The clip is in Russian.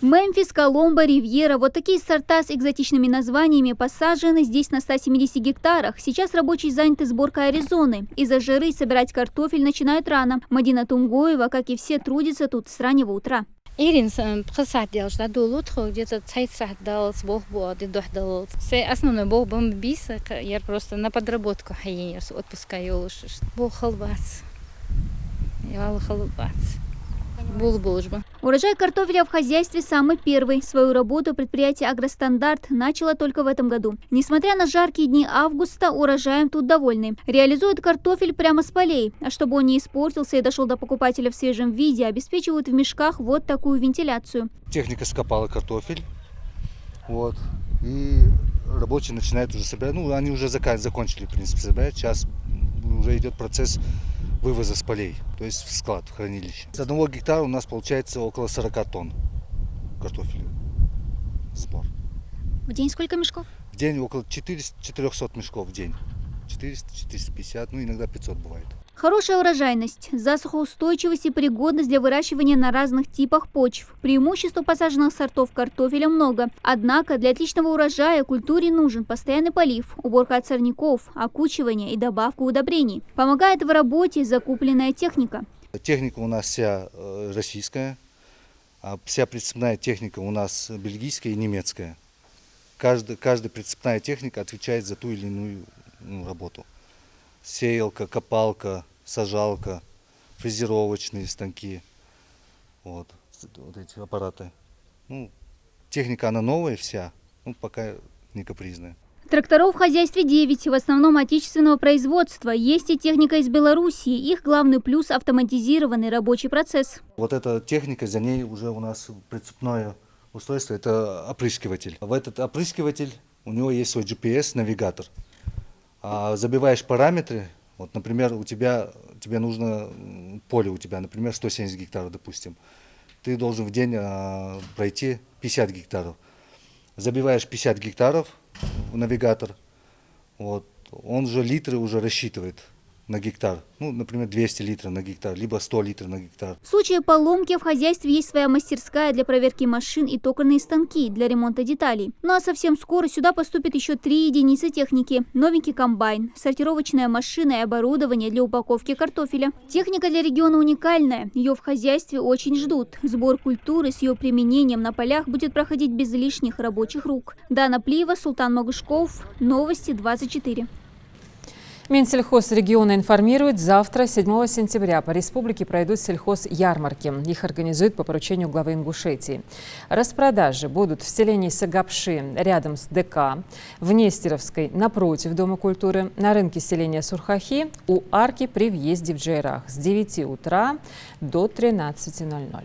Мемфис, Коломбо, Ривьера – вот такие сорта с экзотичными названиями посажены здесь на 170 гектарах. Сейчас рабочие заняты сборкой Аризоны. Из-за жары собирать картофель начинают рано. Мадина Тумгоева, как и все, трудится тут с раннего утра. Где-то основной бог бомбиса, я просто на подработку отпускаю Урожай картофеля в хозяйстве самый первый. Свою работу предприятие «Агростандарт» начало только в этом году. Несмотря на жаркие дни августа, урожаем тут довольны. Реализуют картофель прямо с полей. А чтобы он не испортился и дошел до покупателя в свежем виде, обеспечивают в мешках вот такую вентиляцию. Техника скопала картофель. Вот. И рабочие начинают уже собирать. Ну, они уже закончили, в принципе, собирать. Сейчас уже идет процесс вывоза с полей, то есть в склад, в хранилище. С 1 гектара у нас получается около 40 тонн картофеля. Сбор. В день сколько мешков? В день около 400 мешков в день. 400-450, ну иногда 500 бывает. Хорошая урожайность, засухоустойчивость и пригодность для выращивания на разных типах почв. Преимуществ посаженных сортов картофеля много. Однако для отличного урожая культуре нужен постоянный полив, уборка от сорняков, окучивание и добавка удобрений. Помогает в работе закупленная техника. Техника у нас вся российская, а вся прицепная техника у нас бельгийская и немецкая. Каждая прицепная техника отвечает за ту или иную работу. Сеялка, копалка, сажалка, фрезеровочные станки, вот эти аппараты. Ну, техника она новая вся, ну, пока не капризная. Тракторов в хозяйстве 9, в основном отечественного производства. Есть и техника из Белоруссии. Их главный плюс – автоматизированный рабочий процесс. Вот эта техника, за ней уже у нас прицепное устройство – это опрыскиватель. В этот опрыскиватель у него есть свой GPS-навигатор. Забиваешь параметры, вот, например, тебе нужно поле, у тебя, например, 170 гектаров, допустим. Ты должен в день пройти 50 гектаров. Забиваешь 50 гектаров в навигатор, вот, он же литры уже рассчитывает на гектар. Ну, например, 200 литров на гектар, либо 100 литров на гектар. В случае поломки в хозяйстве есть своя мастерская для проверки машин и токарные станки для ремонта деталей. Ну а совсем скоро сюда поступит еще 3 единицы техники. Новенький комбайн, сортировочная машина и оборудование для упаковки картофеля. Техника для региона уникальная. Ее в хозяйстве очень ждут. Сбор культуры с ее применением на полях будет проходить без лишних рабочих рук. Дана Плиева, Султан Магышков. Новости 24. Минсельхозрегиона информирует, завтра, 7 сентября, по республике пройдут сельхозярмарки. Их организуют по поручению главы Ингушетии. Распродажи будут в селении Сагапши рядом с ДК, в Нестеровской напротив Дома культуры, на рынке селения Сурхахи, у арки при въезде в Джейрах с 9 утра до 13:00.